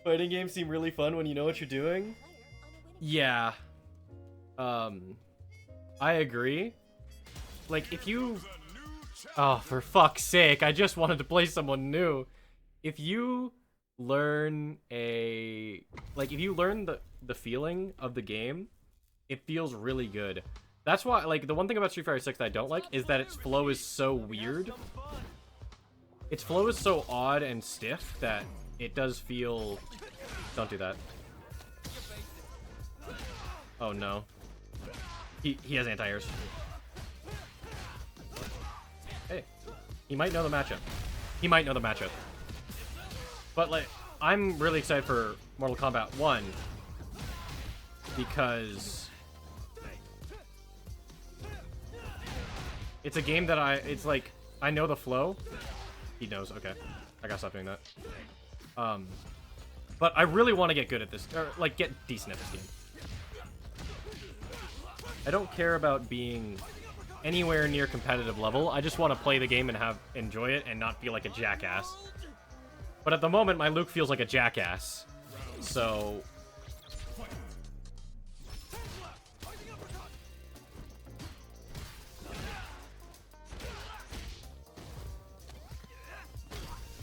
Fighting games seem really fun when you know what you're doing. Yeah. I agree. Like, if you... Oh, for fuck's sake, I just wanted to play someone new. If you learn a... Like, if you learn the feeling of the game, it feels really good. That's why, like, the one thing about Street Fighter 6 that I don't like is that its flow is so weird. Its flow is so odd and stiff that it does feel... Don't do that. Oh, no. He has anti-airs. Hey. He might know the matchup. He might know the matchup. But, like, I'm really excited for Mortal Kombat 1 because it's a game that it's like, I know the flow. He knows, okay. I gotta stop doing that. But I really want to get good at this, or, like, get decent at this game. I don't care about being anywhere near competitive level. I just want to play the game and enjoy it and not feel like a jackass. But at the moment, my Luke feels like a jackass. So...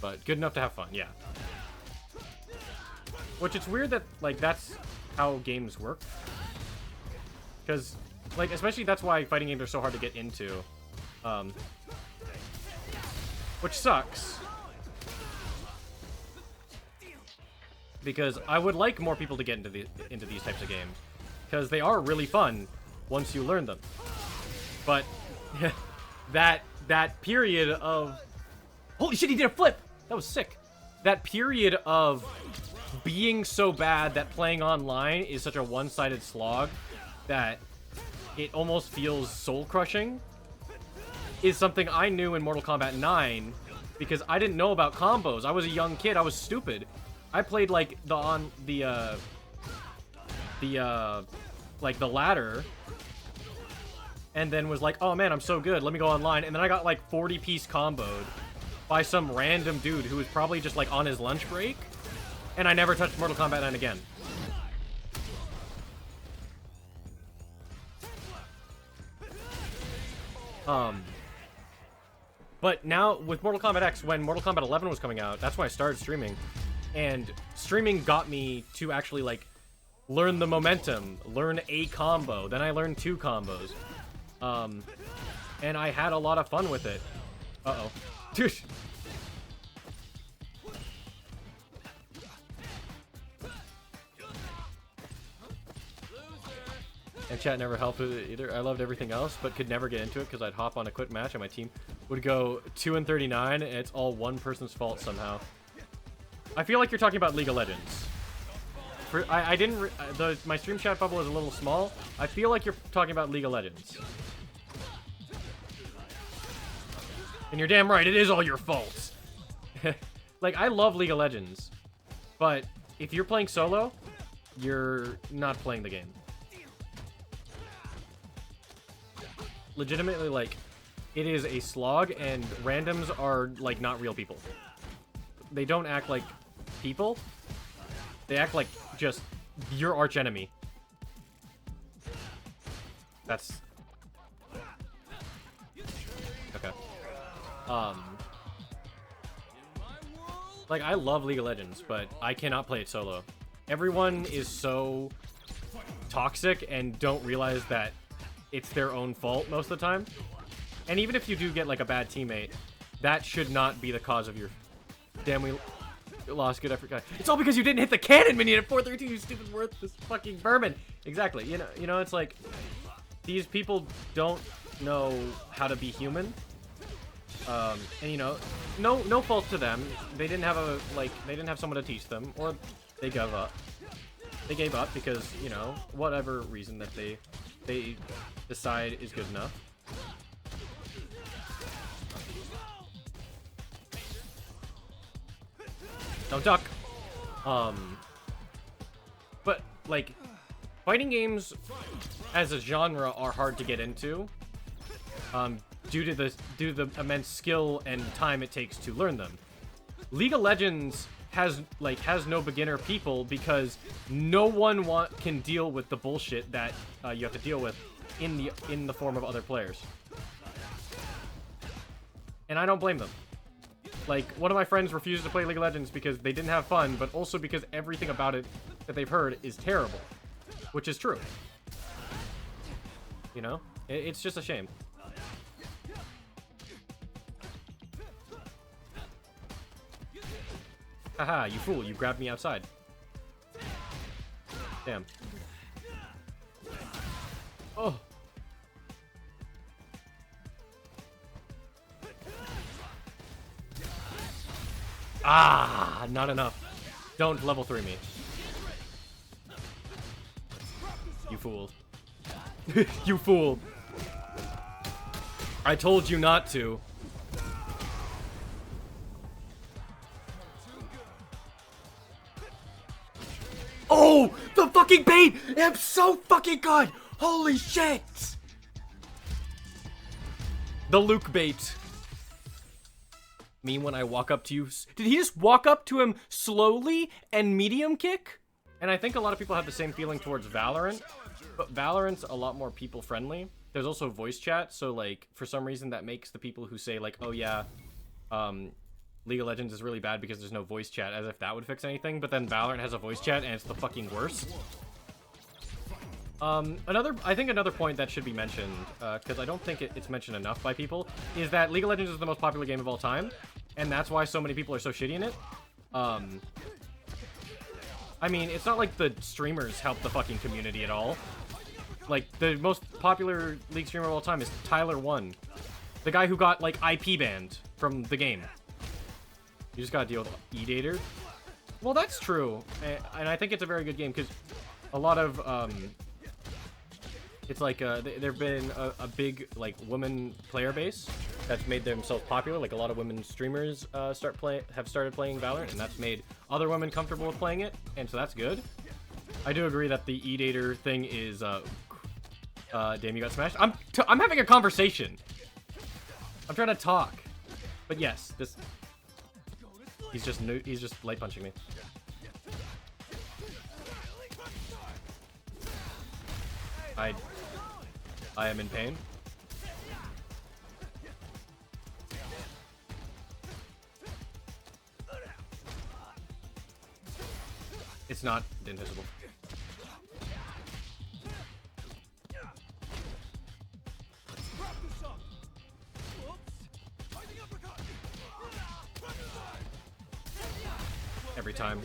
But good enough to have fun, yeah. Which, it's weird that, like, that's how games work. Because, like, especially that's why fighting games are so hard to get into. Which sucks. Because I would like more people to get into these types of games. Because they are really fun once you learn them. But that period of... Holy shit, he did a flip! That was sick. That period of being so bad that playing online is such a one-sided slog that it almost feels soul-crushing is something I knew in Mortal Kombat 9 because I didn't know about combos. I was a young kid. I was stupid. I played like the ladder and then was like, oh man, I'm so good. Let me go online. And then I got like 40-piece comboed by some random dude who was probably just like on his lunch break. And I never touched Mortal Kombat 9 again. But now with Mortal Kombat X, when Mortal Kombat 11 was coming out, that's when I started streaming. And streaming got me to actually like learn the momentum, learn a combo. Then I learned 2 combos. And I had a lot of fun with it. Uh-oh. Dude. And chat never helped with it either. I loved everything else, but could never get into it because I'd hop on a quit match and my team would go 2-39, and it's all one person's fault somehow. I feel like you're talking about League of Legends. I didn't... my stream chat bubble is a little small. I feel like you're talking about League of Legends. And you're damn right, it is all your fault. Like, I love League of Legends. But if you're playing solo, you're not playing the game. Legitimately, like, it is a slog, and randoms are, like, not real people. They don't act like people. They act like just your archenemy. That's... Okay. Like, I love League of Legends, but I cannot play it solo. Everyone is so toxic and don't realize that it's their own fault most of the time. And even if you do get, like, a bad teammate, that should not be the cause of your... Damn, we lost good effort, guy. It's all because you didn't hit the cannon minion at 432, you stupid worthless fucking vermin. Exactly. You know, it's like, these people don't know how to be human. And, you know, no fault to them. They didn't have someone to teach them, or they gave up. They gave up because, you know, whatever reason that they decide is good enough. Don't duck. But, like, fighting games as a genre are hard to get into. Due to the immense skill and time it takes to learn them. League of Legends has no beginner people because no one can deal with the bullshit that you have to deal with in the form of other players. And I don't blame them. Like, one of my friends refused to play League of Legends because they didn't have fun, but also because everything about it that they've heard is terrible. Which is true. You know? It's just a shame. Haha, you fool, you grabbed me outside. Damn. Oh. Ah, not enough. Don't level 3 me. You fool. You fool. I told you not to. Oh, the fucking bait! It's so fucking good! Holy shit! The Luke bait. Me when I walk up to you. Did he just walk up to him slowly and medium kick? And I think a lot of people have the same feeling towards Valorant, but Valorant's a lot more people friendly. There's also voice chat, so like for some reason that makes the people who say like, oh yeah, League of Legends is really bad because there's no voice chat, as if that would fix anything, but then Valorant has a voice chat and it's the fucking worst. I think another point that should be mentioned, because I don't think it's mentioned enough by people, is that League of Legends is the most popular game of all time, and that's why so many people are so shitty in it. I mean, it's not like the streamers help the fucking community at all. Like, the most popular League streamer of all time is Tyler1. The guy who got, like, IP banned from the game. You just gotta deal with Edater. Well, that's true. And I think it's a very good game, because a lot of, it's like, there've been a big, like, woman player base that's made themselves popular. Like, a lot of women streamers have started playing Valorant, and that's made other women comfortable with playing it, and so that's good. I do agree that the Edater thing is, damn, you got smashed. I'm having a conversation. I'm trying to talk. But yes, this... He's just light punching me. I am in pain. It's not invisible. Every time.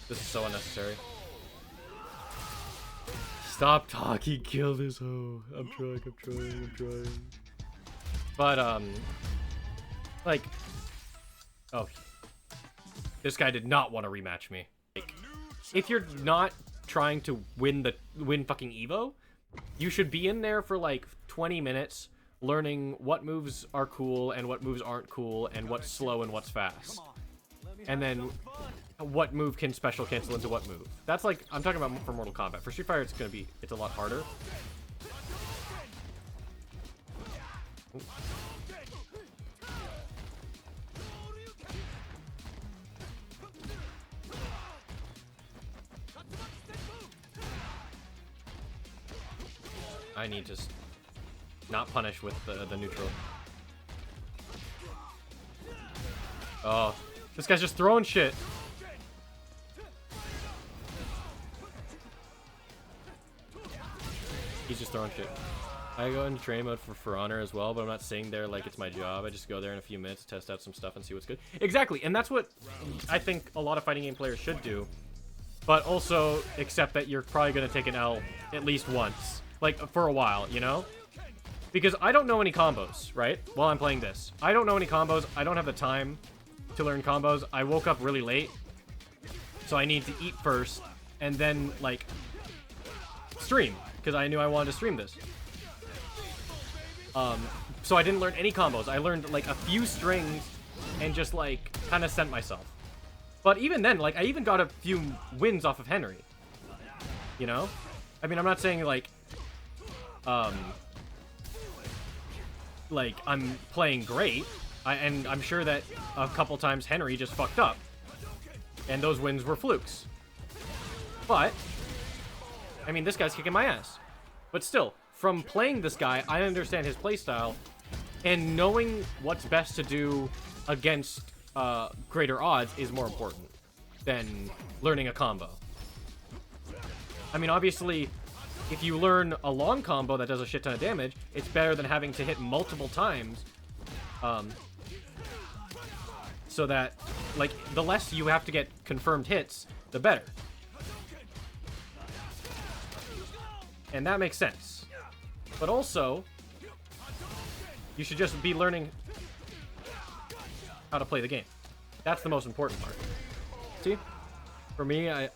This is so unnecessary. Stop talking, kill this hoe. I'm trying. But, like, oh, this guy did not want to rematch me. Like, if you're not trying to win fucking Evo, you should be in there for like 20 minutes learning what moves are cool and what moves aren't cool and what's slow and what's fast. And then what move can special cancel into what move. That's like, I'm talking about for Mortal Kombat. For Street Fighter, it's a lot harder. Ooh. I need to not punish with the neutral. Oh, this guy's just throwing shit. He's just throwing shit. I go into training mode for Honor as well, but I'm not sitting there like it's my job. I just go there in a few minutes, test out some stuff, and see what's good. Exactly, and that's what I think a lot of fighting game players should do. But also accept that you're probably going to take an L at least once. Like, for a while, you know? Because I don't know any combos, right? While I'm playing this. I don't know any combos. I don't have the time to learn combos. I woke up really late. So I need to eat first. And then, like, stream. Because I knew I wanted to stream this. So I didn't learn any combos. I learned, like, a few strings and just, like, kind of sent myself. But even then, like, I even got a few wins off of Henry. You know? I mean, I'm not saying, like, I'm playing great, and I'm sure that a couple times Henry just fucked up. And those wins were flukes. But, I mean, this guy's kicking my ass. But still, from playing this guy, I understand his playstyle, and knowing what's best to do against greater odds is more important than learning a combo. I mean, obviously, if you learn a long combo that does a shit ton of damage, it's better than having to hit multiple times. So that, like, the less you have to get confirmed hits, the better. And that makes sense. But also, you should just be learning how to play the game. That's the most important part. See? For me, I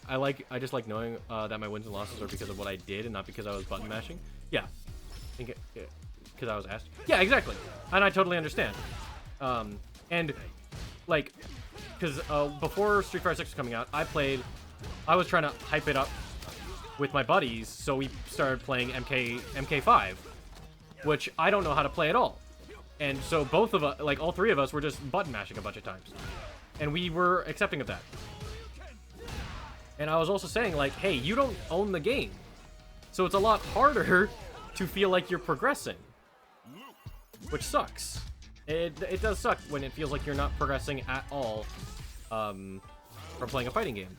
just like knowing that my wins and losses are because of what I did and not because I was button mashing. Yeah. I think because I was asked. Yeah, exactly. And I totally understand. And, like, because before Street Fighter 6 was coming out, I was trying to hype it up with my buddies, so we started playing MK5, which I don't know how to play at all. And so both of us, like all three of us, were just button mashing a bunch of times. And we were accepting of that. And I was also saying, like, hey, you don't own the game. So it's a lot harder to feel like you're progressing. Which sucks. It does suck when it feels like you're not progressing at all from playing a fighting game.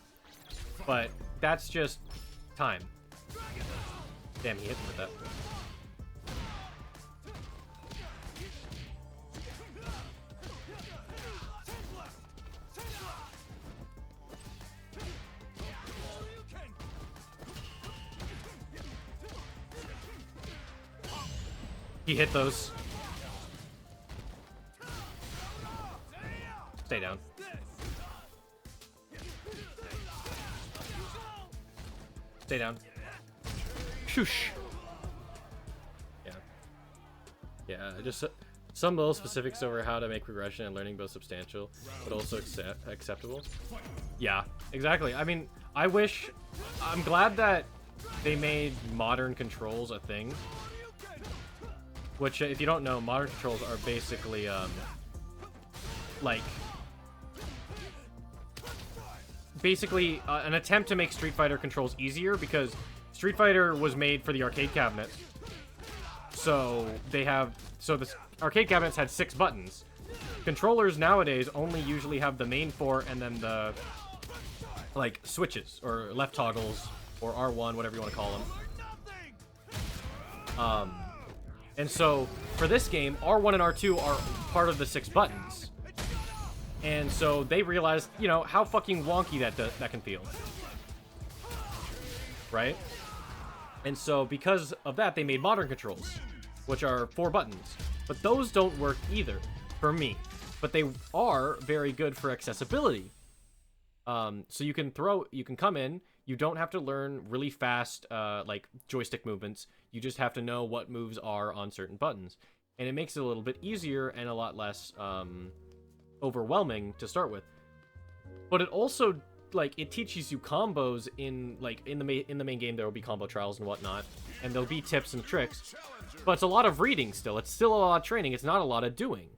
But that's just time. Damn, he hit me with that. He hit those. Stay down. Stay down. Shoosh. Yeah. Yeah, just some little specifics over how to make progression and learning both substantial, but also acceptable. Yeah, exactly. I mean, I'm glad that they made modern controls a thing. Which, if you don't know, modern controls are basically, an attempt to make Street Fighter controls easier, because Street Fighter was made for the arcade cabinet. So the arcade cabinets had 6 buttons. Controllers nowadays only usually have the main 4 and then the, like, switches, or left toggles, or R1, whatever you want to call them. And so, for this game, R1 and R2 are part of the 6 buttons. And so they realized, you know, how fucking wonky that can feel. Right? And so, because of that, they made modern controls, which are 4 buttons. But those don't work either, for me. But they are very good for accessibility. So you can come in, you don't have to learn really fast, like, joystick movements. You just have to know what moves are on certain buttons. And it makes it a little bit easier and a lot less, overwhelming to start with. But it also, like, it teaches you combos in the main game. There will be combo trials and whatnot. And there'll be tips and tricks. But it's a lot of reading still. It's still a lot of training. It's not a lot of doing.